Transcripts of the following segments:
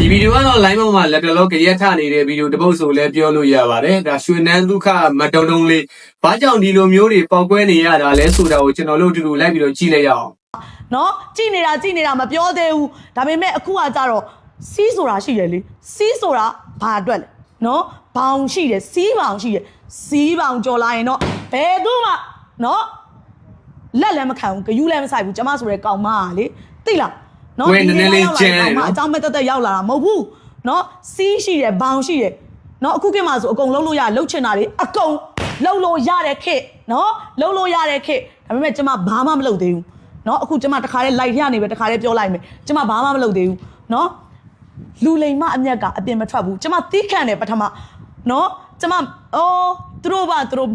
ဒီဗီဒီယိုကတော့ line ပေါ်မှာလက်တလောကြရက်ထနေတဲ့ဗီဒီယိုတစ်ပုဒ်ဆိုလည်းပြောလို့ရပါတယ်ဒါရွှေနန်းဒုက္ခမတုံတုံလေးဘာကြောင့်ဒီလိုမျိုးတွေပေါက်ကွဲနေရတာလဲဆိုတာကိုကျွန်တော်တို့အတူတူလိုက်ပြီးတော့ကြည့်လိုက်ရအောင်နော်ကြည့်နေတာမပြောသေးဘူးဒါပေမဲ့အခုကကြတော့စီးဆိုတာရှိတယ်လေစီးဆိုတာဘာအတွက်လဲနော်ဘောင်ရှိတယ်စီးဘောင်ရှိတယ်စီးဘောင်ကြော်လာရင်တော့ဘယ်သူမှနော်လက်လည်းမခံဘူးဂယူးလည်းမဆိုင်ဘူးကျမဆိုရဲကောင်မလေသိလားနော်ဝယ်နည်းနည်းလေးကျဲတယ်နော်အကြောင်းမဲ့တက်ရောက်လာတာမဟုတ်ဘူးနော်စီးရှိတယ်ဘောင်ရှိတယ်နော်အခုခေတ်မှာဆိုအကုန်လုံးလို့ရလှုပ်ချင်တာတွေအကုန်လှုပ်လို့ရတဲ့ခေတ်နော်လှုပ်လို့ရတဲ့ခေတ်ဒါပေမဲ့ကျမဘာမှမလုပ်သေးဘူးနော်အခုကျမတခါတည်း live ရနေပဲတခါတည်းပြောလိုက်မယ်ကျမဘာမှမလုပ်သေးဘူးနော်လူလိမ်မအမျက်ကအပြင်မထွက်ဘူးကျမသီးခံတယ်ပထမနော်ကျမသူတို့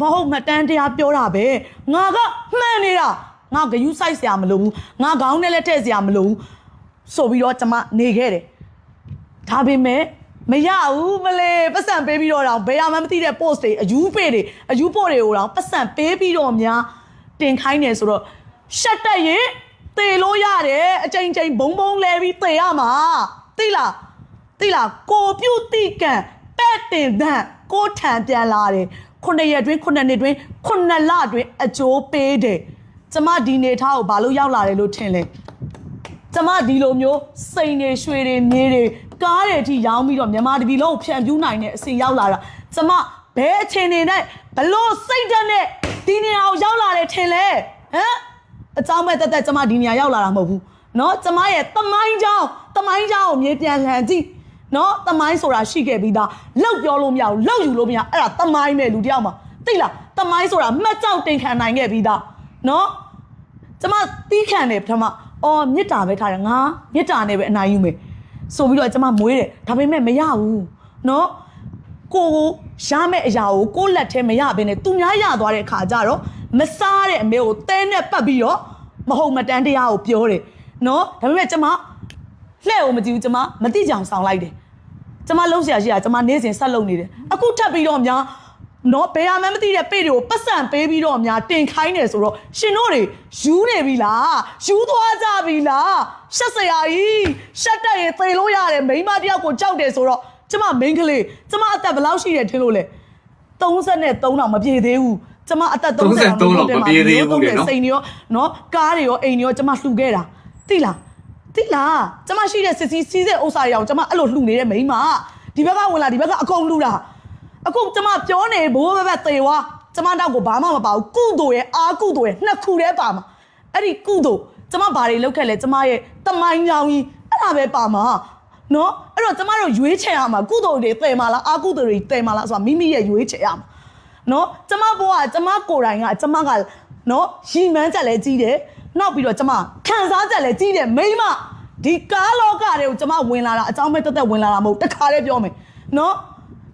မဟုတ်မတန်းတရားပြောတာပဲငါကမှန်နေတာငါဂယူးဆိုင်စရာမလိုဘူးငါခေါင်းနဲ့လည်းထည့်စရာမလိုဘူးဆိုပြီးတော့ကျမနေခဲ့တယ်ဒါပေမဲ့မရဘူးမလေးပတ်စံပေးပြီးတော့ဘယ်မှမသိတဲ့ post တွေအယူပို့တွေကိုတော့ပတ်စံပေးပြီးတော့များတင်ခိုင်းနေဆိုတော့ရှက်တက်ရင်သေလို့ရတယ်အချိန်ဘုံလဲပြီးသေရမှာသိလားကိုပြုတ်တိကန်ပဲ့တင်တန်းကိုထံပြန်လာတယ်9ရက်တွင်း9နှစ်တွင်း9လတွင်းအကျိုးပေးတယ်ကျမဒီနေထားကိုဘာလို့ရောက်လာတယ်လို့ထင်လဲကျမဒီလိုမျိုးစိန်တွေရွှေတွေမြေတွေကားတွေအထိရောင်းပြီးတော့မြန်မာတပြည်လုံးကိုဖြန့်ပြူးနိုင်တဲ့အစီရောက်လာတာကျမဘယ်အချိန်နေနဲ့ဘလို့စိတ်ဓာတ်နဲ့ဒီနေရာကိုရောက်လာတယ်ထင်လဲဟမ်အเจ้าမဲ့တက်ကျမဒီနေရာရောက်လာတာမဟုတ်ဘူးเนาะကျမရဲ့တမိုင်းเจ้าကိုမြေပြန်လှန်ကြည့်เนาะတမိုင်းဆိုတာရှိခဲ့ပြီးသားလောက်ပြောလို့မရဘူးလောက်ယူလို့မရအဲ့ဒါတမိုင်းပဲလူတယောက်မှာသိလားတမိုင်းဆိုတာမှတ်ကြောက်တင်ခံနိုင်ခဲ့ပြီးသားเนาะကျမတီးခံတယ်ပထမမြစ်တာပဲထားတယ်ငါမြစ်တာနဲ့ပဲအနိုင်ယူမယ်ဆိုပြီးတော့ကျမမွေးတယ်ဒါပေမဲ့မရဘူးเนาะကိုရမယ့်အရာကိုကိုလက်ထဲမရဘဲနဲ့သူများရသွားတဲ့အခါကျတော့မစားတဲ့အမေကိုတဲနဲ့ပတ်ပြီးတော့မဟုတ်မတန်းတရားကိုပြောတယ်နော်ဒါပေမဲ့ကျမလှဲ့ကိုမကြည့်ဘူးကျမမတိကြအောင်ဆောင်လိုက်တယ်ကျမလုံးဆရာရှိတာကျမနေ့စဉ်ဆက်လုပ်နေတယ်အခုထပ်ပြီးတော့များနော်ဘယ်ဟာမှမသိတဲ့ပေတွေကိုပတ်စံပေးပြီးတော့များတင်ခိုင်းတယ်ဆိုတော့ရှင်တို့တွေယူနေပြီလားယူသွားကြပြီလားရှက်စရာကြီးရှက်တက်ရင်သေလို့ရတယ်မိန်းမတယောက်ကိုကြောက်တယ်ဆိုတော့ကျမမိန်းကလေးကျမအသက်ဘယ်လောက်ရှိတယ်ထင်လို့လဲ33တောင်မပြည့်သေးဘူးကျမအသက်33လောက်မပြည့်သေးဘူးလေနော်စိန်တွေရောနော်ကားတွေရောအိမ်တွေရောကျမလှူခဲ့တာသိလားကျမရှိတဲ့စစ်စီးတဲ့ဥစ္စာတွေအောင်ကျမအဲ့လိုလှူနေတဲ့မိန်းမဒီဘက်ကဝင်လာဒီဘက်ကအကုန်လှူတာအခုကျမပြောနေဘိုးဘက်သေဝါကျမတော့ကိုဘာမှမပါဘူးကုသိုလ်ရဲ့အာကုသိုလ်ရဲ့နှစ်ခုတည်းပါမှာအဲ့ဒီကုသိုလ်ကျမဘာတွေလုပ်ခဲ့လဲကျမရဲ့တမိုင်းကြောင်ကြီးအဲ့ဒါပဲပါမှာနော်အဲ့တော့ကျမတို့ရွေးချယ်ရမှာကုသိုလ်တွေသေမှာလားအာကုသိုလ်တွေသေမှာလားဆိုတာမိမိရဲ့ရွေးချယ်ရမှာနော်ကျမဘိုးကကျမကိုယ်တိုင်ကကျမကနော်ရီမန်းချက်လဲကြီးတယ်နောက်ပြီးတော့ကျမခံစားချက်လဲကြီးတယ်မိမဒီကားလောကတွေကိုကျမဝင်လာတာအကြောင်းမဲ့တက်ဝင်လာတာမဟုတ်တခါလေးပြောမယ်နော်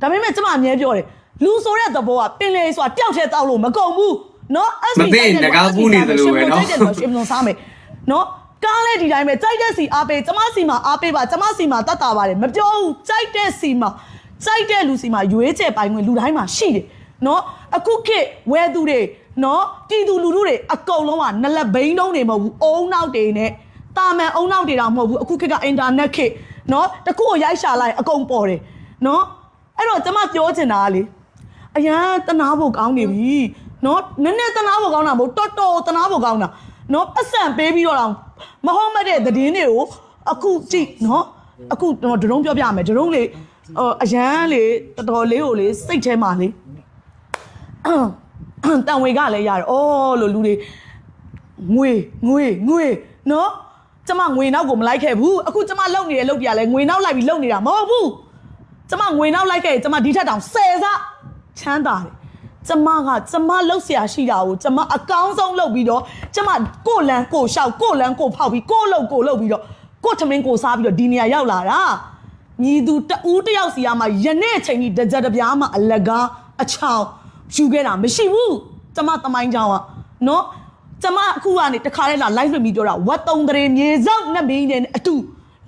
ဒါပေမဲ့ကျမအမြဲပြောတယ်လူဆိုတဲ့သဘောကပင်လေဆိုတာတယောက်တည်းတောက်လို့မကုန်ဘူးနော်မသိငကားပူးနေတယ်လို့ပဲနော်ရှင်မလို့စားမယ်နော်ကားလဲဒီတိုင်းပဲကြိုက်တဲ့စီအားပေးကျမစီမှာအားပေးပါကျမစီမှာတတ်တာပါတယ်မပြောဘူးကြိုက်တဲ့စီမှာကြိုက်တဲ့လူစီမှာရွေးချယ်ပိုင်ခွင့်လူတိုင်းမှာရှိတယ်နော်အခုခေတ်ဝဲသူတွေနော်ပြည်သူလူထုတွေအကုန်လုံးကနလက်ဘိန်းတုံးတွေမဟုတ်ဘူးအုံနောက်တွေနဲ့တာမန်အုံနောက်တွေတော့မဟုတ်ဘူးအခုခေတ်ကအင်တာနက်ခေတ်နော်တခုကိုရိုက်ရှာလိုက်အကုန်ပေါ်တယ်နော်အဲ့တော့ကျမပြောချင်တာကလေအရန်တနာဖို့ကောင်းနေပြီနော်နည်းနည်းတနာဖို့ကောင်းတာမဟုတ်တော်တနာဖို့ကောင်းတာနော်ပတ်စံပေးပြီးတော့မဟုတ်မတဲ့သတင်းတွေကိုအခုကြည့်နော်အခုဒရုံးပြောပြမယ်ဒရုံးလေအရန်လေတော်တော်လေးကိုလေစိတ်ထဲမှာလေတန်ဝေကလည်းရတယ်လို့လူတွေငွေနော်ကျမငွေနောက်ကိုမလိုက်ခဲ့ဘူးအခုကျမလုံနေတဲ့လုပ်ပြရလဲငွေနောက်လိုက်ပြီးလုံနေတာမဟုတ်ဘူးကျမငွေနောက်လိုက်ခဲ့ကျမဒီထက်တောင်10ဆချမ်းသာတယ်ကျမလှုပ်เสียရှိတာကိုကျမအကောင်းဆုံးလုပ်ပြီးတော့ကျမကိုလန်းကိုရှောက်ကိုလန်းကိုဖောက်ပြီးကိုလုပ်ပြီးတော့ကိုထမင်းကိုစားပြီးတော့ဒီနေရာရောက်လာတာညီသူတဦးတယောက်စီကမှယနေ့အချိန်ကြီးတကြက်တပြားမှအလကားအချောင်ယူခဲ့တာမရှိဘူးကျမတမိုင်းကြောင်ကနော်ကျမအခုကနေတခါလေးလာ live လုပ်ပြီးပြောတာဝတ်တုံတရေမြေစောက်နမီးနဲ့အတူ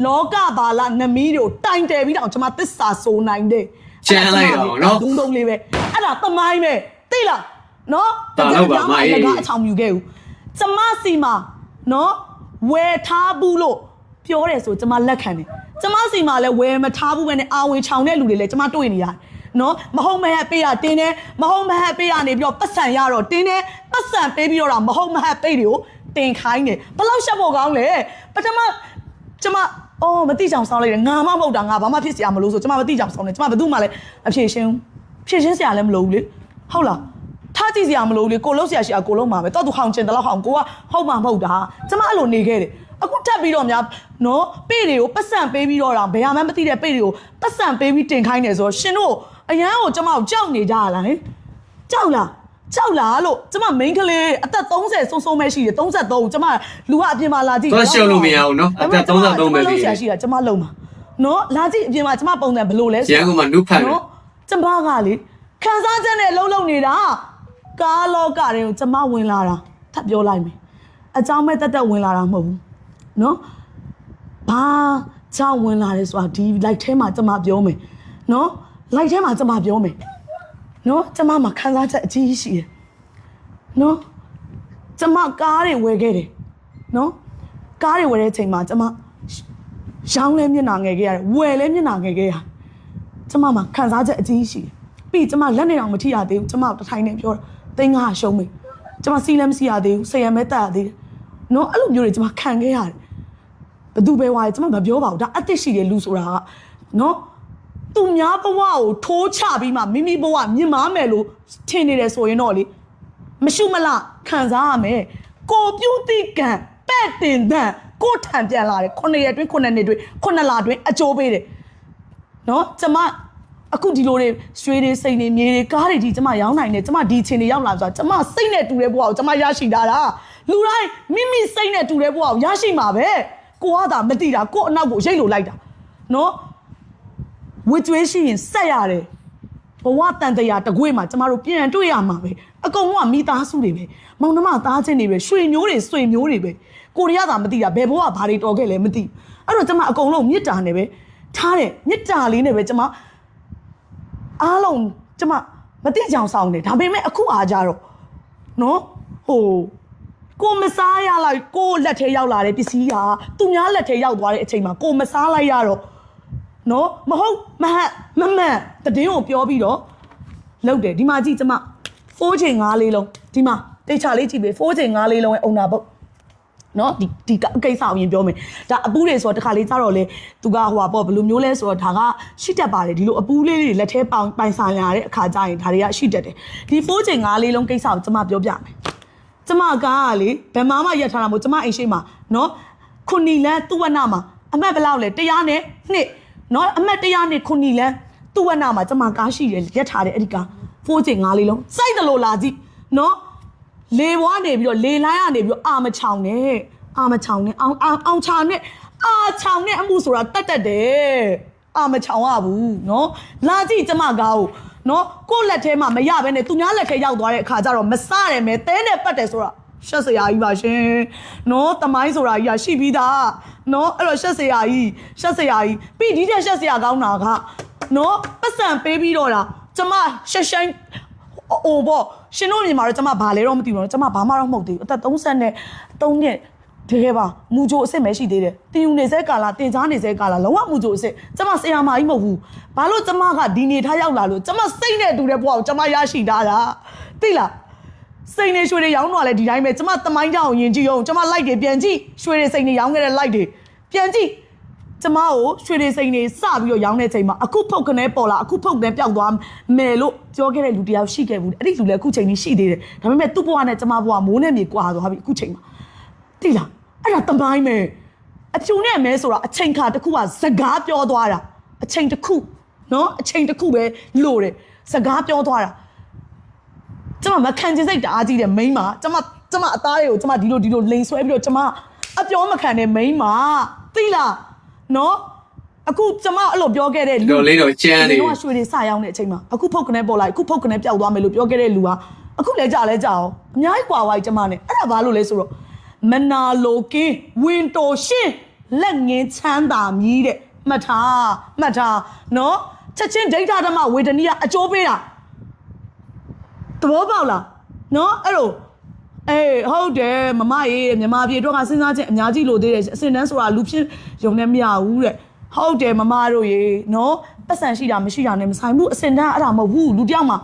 လောကဘာလနမီးတွေကိုတိုင်တယ်ပြီးတော့ကျမသစ္စာဆိုနိုင်တယ်ကျန်လိုက်တော့နော်ဒုံလေးပဲအဲ့ဒါတမိုင်းပဲသိလားနော်ဒါတော့ပါမအေးအချောင်ယူခဲ့ဘူးကျမစီမှာနော်ဝယ်ထားဘူးလို့ပြောတယ်ဆိုကျမလက်ခံတယ် ကျမစီမှာလည်းဝယ်မထားဘူးပဲနဲ့အာဝေချောင်တဲ့လူတွေလည်းကျမတွေ့နေရတယ်နော်မဟုတ်မဟက်ပေးတာတင်းတယ်မဟုတ်မဟက်ပေးရနေပြီးတော့ပတ်စံရတော့တင်းတယ်ပတ်စံပေးပြီးတော့မဟုတ်မဟက်ပေးတွေကိုတင်ခိုင်းတယ်ဘယ်လောက်ရှက်ဖို့ကောင်းလဲပထမကျမအော်မတိချောင်ဆောင်းလိုက်တယ်ငါမှမဟုတ်တာငါဘာမှဖြစ်စရာမလိုဆိုကျမမတိချောင်ဆောင်းတယ်ကျမဘယ်သူမှလည်းအဖြေရှင်းစရာလည်းမလိုဘူးလေဟုတ်လားထားကြည့်စရာမလိုဘူးလေကိုလုံးစရာရှိအောင်ကိုလုံးမှာပဲတော့သူဟောင်ကျင်တယ်လို့ဟောင်ကိုကဟုတ်မှမဟုတ်တာကျမအဲ့လိုနေခဲ့တယ်အခုတက်ပြီးတော့များနော်ပေ့တွေကိုပတ်စံပေးပြီးတော့ဘယ်မှမသိတဲ့ပေ့တွေကိုပတ်စံပေးပြီးတင်ခိုင်းတယ်ဆိုတော့ရှင်တို့အရန်ကိုကျမကိုကြောက်နေကြရလားဟင်ကြောက်လားလို့ကျမ main ကလေးအသက်30စုံစုံပဲရှိတယ်33ကိုကျမလူကအပြင်မှာလာကြည့်တော့ရှုံလို့မရဘူးနော်အသက်33ပဲရှိတယ်ရှိတာကျမလုံမှာနော်လာကြည့်အပြင်မှာကျမပုံစံဘယ်လိုလဲရန်ကုန်မှာနုဖတ်နော်ကျမကလေခံစားချက်နဲ့လှုပ်နေတာကားလောကတွေကိုကျမဝင်လာတာထပ်ပြောလိုက်မယ်အเจ้าမဲ့တက်ဝင်လာတာမဟုတ်ဘူးနော်ဘာကြောင့်ဝင်လာလဲဆိုတာဒီ light ထဲမှာကျမပြောမယ်နော် light ထဲမှာကျမပြောမယ်နော်ကျမမှာခံစားချက်အကြီးကြီးရှိတယ်နော်ကျမကားတွေဝယ်ခဲ့တယ်နော်ကားတွေဝယ်တဲ့အချိန်မှာကျမရောင်းလဲမျက်နှာငယ်ခဲ့ရတယ်ဝယ်လဲမျက်နှာငယ်ခဲ့ရကျမမှာခံစားချက်အကြီးကြီးရှိတယ်ပြီးကျမလက်နေအောင်မထိရသေးဘူးကျမတထိုင်နေပြောတာသိန်း5ရှုံးမေကျမစီးလည်းမစီးရသေးဘူးဆယ်ရမဲတက်ရသေးတယ်နော်အဲ့လိုမျိုးတွေကျမခံခဲ့ရတယ်ဘသူပဲဝါကျမမပြောပါဘူးဒါအသက်ရှိတဲ့လူဆိုတာကနော်သူများဘဝကိုထိုးချပြီးမှမိမိဘဝမြင်မာမယ်လို့ထင်နေတယ်ဆိုရင်တော့လေမရှုမလခံစားရမယ်ကိုပြုတိကံပဲ့တင်တဲ့ကိုထံပြန်လာတယ်9ရက်တွင်း9နှစ်တွင်း9လတွင်းအကျိုးပေးတယ်နော်ကျမအခုဒီလိုတွေရွှေတွေစိတ်တွေမြေတွေကားတွေဒီကျမရောင်းနိုင်တယ်ကျမဒီချင်းတွေရောက်လာဆိုတာကျမစိတ်နဲ့တူတဲ့ဘဝကိုကျမရရှိတာလူတိုင်းမိမိစိတ်နဲ့တူတဲ့ဘဝကိုရရှိမှာပဲကိုကသာမတိတာကိုအနောက်ကိုရိတ်လို့လိုက်တာနော်ဝစ်ကျွေးရှိရင်ဆက်ရတယ်ဘဝတန်တရားတကွေ့မှာကျမတို့ပြန်တွေ့ရမှာပဲအကုန်လုံးကမိသားစုတွေပဲမောင်နှမသားချင်းတွေပဲရွှေမျိုးတွေဆွေမျိုးတွေပဲကိုရီးယားသာမသိတာဘယ်ဘဝဘာတွေတော်ခဲ့လဲမသိအဲ့တော့ကျမအကုန်လုံးမြစ်တာနဲ့ပဲထားတယ်မြစ်တာလေးနဲ့ပဲကျမအားလုံးကျမမသိကြအောင်ဆောင်တယ်ဒါပေမဲ့အခုအားကြတော့နော်ဟိုကိုမစားရလိုက်ကိုလက်ထဲရောက်လာတဲ့ပစ္စည်းကသူများလက်ထဲရောက်သွားတဲ့အချိန်မှာကိုမစားလိုက်ရတော့နော်မဟုတ်မဟတ်မမှန်တည်င်းကိုပြောပြီးတော့လောက်တယ်ဒီမှာကြည့်ကျမ4ချိန်5လေးလုံးဒီမှာတိတ်ချလေးကြည့်ပြီ4ချိန်5လေးလုံးရဲ့အုံနာပုတ်နော်ဒီကိစ္စအရင်ပြောမယ်ဒါအပူးတွေဆိုတော့တခါလေးကြတော့လေသူကဟိုပါပေါ့ဘယ်လိုမျိုးလဲဆိုတော့ဒါကရှိတတ်ပါတယ်ဒီလိုအပူးလေးတွေလက်ထဲပိုင်ဆိုင်လာတဲ့အခါကျရင်ဒါတွေကရှိတတ်တယ်ဒီ4ချိန်5လေးလုံးကိစ္စကိုကျမပြောပြမယ်ကျမကားကလေဘယ်မှရက်ထားတာမဟုတ်ကျမအိမ်ရှိမှာနော်ခုနီလန်းသူ့ဝနမှာအမှတ်ဘယ်လောက်လဲ100နဲ့နှစ်နော်အမှတ်100နဲ့ခုနီလန်းသူ့ဝနမှာကျမကားရှိတယ်ရက်ထားတယ်အဲ့ဒီကား4ချိန်5လေးလုံးစိုက်တယ်လို့လာကြည့်နော်လေဘွားနေပြီးတော့လေလိုင်းကနေပြီးတော့အာမချောင်နဲ့အောင်ချာနဲ့အာချောင်နဲ့အမှုဆိုတာတက်တယ်အာမချောင်ရဘူးနော်လာကြည့်ကျမကားကိုနော်ကိုယ့်လက်ထဲမှာမရဘဲနဲ့သူများလက်ထဲရောက်သွားတဲ့အခါကျတော့မစရမယ်တဲနဲ့ပတ်တယ်ဆိုတာရှက်စရာကြီးပါရှင်နော်တမိုင်းဆိုတာကြီးကရှိပြီးသားနော်အဲ့တော့ရှက်စရာကြီးပြီးဒီတဲ့ရှက်စရာကောင်းတာကနော်ပတ်စံပေးပြီးတော့လားကျမရှက်ဆိုင်အိုပေါ့ရှင်တို့မြန်မာတော့ကျမဘာလဲတော့မသိဘူးနော်ကျမဘာမှတော့မဟုတ်သေးဘူးအသက်30နဲ့3နှစ်တကယ်ပါမူဂျိုအစ်စ်ပဲရှိသေးတယ်တင်ယူနေစေကာလာတင်ချားနေစေကာလာလုံးဝမူဂျိုအစ်စ်ကျမဆရာမကြီးမဟုတ်ဘူးဘာလို့ကျမကဒီနေထားရောက်လာလို့ကျမစိတ်နဲ့တူတဲ့ဘဝကိုကျမရရှိတာသိလားစိတ်နဲ့ရွှေတွေရောင်းတော့လဲဒီတိုင်းပဲကျမတမိုင်းကြောင်ယဉ်ကြည့်အောင်ကျမလိုက်တွေပြန်ကြည့်ရွှေတွေစိတ်တွေရောင်းခဲ့တဲ့လိုက်တွေပြန်ကြည့်ကျမကိုရွှေတွေစိတ်တွေစပြီးတော့ရောင်းတဲ့ချိန်မှာအခုဖုတ်ကနေပေါ်လာအခုဖုတ်ကနေပျောက်သွားမယ်လို့ပြောခဲ့တဲ့လူတယောက်ရှိခဲ့ဘူးအဲ့ဒီလူလည်းအခုချိန်ကြီးရှိသေးတယ်ဒါပေမဲ့သူ့ဘဝနဲ့ကျမဘဝမိုးနဲ့မြေကွာသွားပြီအခုချိန်မှာသိလားအဲ့ဒါတမိုင်းမယ်အဖြူနဲ့မဲဆိုတာအချိန်ခါတစ်ခုကစကားပြောသွားတာအချိန်တစ်ခုနော်အချိန်တစ်ခုပဲလို့တယ်စကားပြောသွားတာကျမမခံချင်စိတ်တအားကြီးတယ်မိန်းမကျမအသားတွေကိုကျမဒီလိုလိန်ဆွဲပြီးတော့ကျမအပြောမခံတဲ့မိန်းမသိလားနော်အခုကျမအဲ့လိုပြောခဲ့တဲ့လူလေးတော့ကျန်းနေတော့ရွှေတွေစရောင်းတဲ့အချိန်မှာအခုဖုတ်ကနေပေါ်လာအခုဖုတ်ကနေပျောက်သွားမယ်လို့ပြောခဲ့တဲ့လူကအခုလည်းကြအောင်အများကြီးကွာဝိုင်းကျမနဲ့အဲ့ဒါဘာလို့လဲဆိုတော့မနာလိုကင်းဝင်တော်ရှင်လက်ငင်းချမ်းသာမြည်တဲ့မှတ်ထားနော်ချက်ချင်းဒိဋ္ဌဓမ္မဝေဒနီကအကျိုးပေးတာသဘောပေါက်လားနော်အဲ့လိုဟုတ်တယ်မမရေမြန်မာပြည်အတွက်ကစဉ်းစားချက်အများကြီးလိုသေးတယ်အစင်တန်းဆိုတာလူဖြစ်ယုံနဲ့မရဘူးတဲ့ ဟုတ်တယ်မမတို့ရေနော်ပတ်စံရှိတာမရှိတာနဲ့မဆိုင်ဘူးအစင်တန်းအဲ့ဒါမဟုတ်ဘူးလူတယောက်မှာ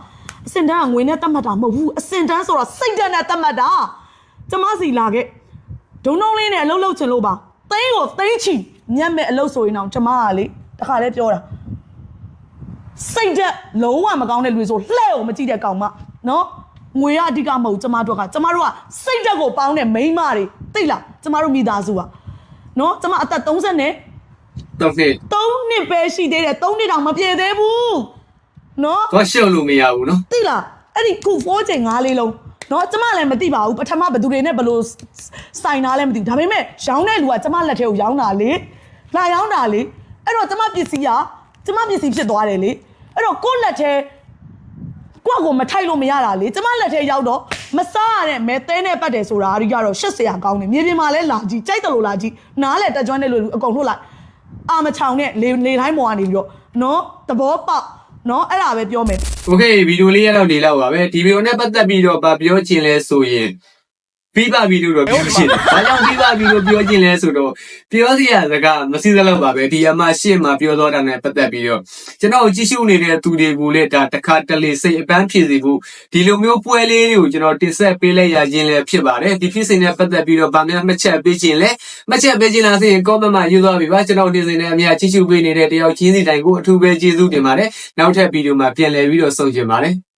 အစင်တန်းကငွေနဲ့တတ်မှတ်တာမဟုတ်ဘူးအစင်တန်းဆိုတော့စိတ်ဓာတ်နဲ့တတ်မှတ်တာကျမစီလာခဲ့ဒုံလုံးလေးနဲ့အလုပ်လုပ်ချင်လို့ပါသိန်းကိုသိန်းချီညက်မဲ့အလုပ်ဆိုရင်တော့ကျမကလေတခါတည်းပြောတာစိတ်ဓာတ်လုံးဝမကောင်းတဲ့လူဆိုလှဲ့ကိုမကြည့်တဲ့ကောင်မနော်ငွေရအဓိကမဟုတ်ကျမတို့ကစိတ်ဓာတ်ကိုပေါင်းတဲ့မိန်းမတွေသိလားကျမတို့မိသားစုကနော်ကျမအသက်30နဲ့3နှစ်ပဲရှိသေးတယ်3နှစ်တောင်မပြည့်သေးဘူးနော်တော့ရှုပ်လို့မရဘူးနော်သိလားအဲ့ဒီခု4ချိန်5လေးလုံးနော်ကျမလည်းမသိပါဘူးပထမဘယ်သူတွေနဲ့ဘယ်လိုစိုင်တာလဲမသိဘူးဒါပေမဲ့ရောင်းတဲ့လူကကျမလက်ထဲကိုရောင်းတာလေလာရောင်းတာလေအဲ့တော့ကျမပစ္စည်းဖြစ်သွားတယ်လေအဲ့တော့ကိုယ့်လက်ထဲကိုယ့်ကိုမထိုက်လို့မရတာလေကျမလက်ထဲရောက်တော့မစားရတဲ့မဲသဲနဲ့ပတ်တယ်ဆိုတာအကြီးကတော့ရှက်စရာကောင်းတယ်မြေပြင်မှာလဲလာကြည့်ကြိုက်တယ်လို့လာကြည့်နားလဲတက်ကြွတဲ့လူအကုန်ထုတ်လိုက်အာမချောင်နဲ့လေတိုင်းပေါ်ကနေပြီးတော့နော်သဘောပေါက်နော်အဲ့ဒါပဲပြောမယ်โอเคဗီဒီယိုလေးရတော့နေလောက်ပါပဲဒီဗီဒီယိုနဲ့ပတ်သက်ပြီးတော့ဗာပြောချင်လဲဆိုရင်ပြီးပါပြီလို့တော့ပြောချင်တယ်။ဘာကြောင့်ပြီးပါပြီလို့ပြောချင်လဲဆိုတော့ပြောစရာစကားမရှိသလောက်ပါပဲဒီအမရှင်းမှာပြောတော့တာနဲ့ပတ်သက်ပြီးတော့ကျွန်တော်ကြည့်ရှုနေတဲ့သူတွေကိုလည်းဒါတစ်ခါတလေစိတ်အပန်းဖြစ်စေဖို့ဒီလိုမျိုးပွဲလေးတွေကိုကျွန်တော်တင်ဆက်ပေးလိုက်ရခြင်းလည်းဖြစ်ပါတယ်။ဒီဖြစ်စဉ်နဲ့ပတ်သက်ပြီးတော့ဗာများမှတ်ချက်ပေးခြင်းလဲမှတ်ချက်ပေးခြင်းလားဆိုရင် comment မှာရေးသွားပြီပါကျွန်တော်တင်စင်နဲ့အများကြည့်ရှုပေးနေတဲ့တယောက်ချင်းစီတိုင်းကိုအထူးပဲကျေးဇူးတင်ပါတယ်။နောက်ထပ်ဗီဒီယိုမှာပြန်လည်ပြီးတော့ဆုံကျင်ပါတယ်။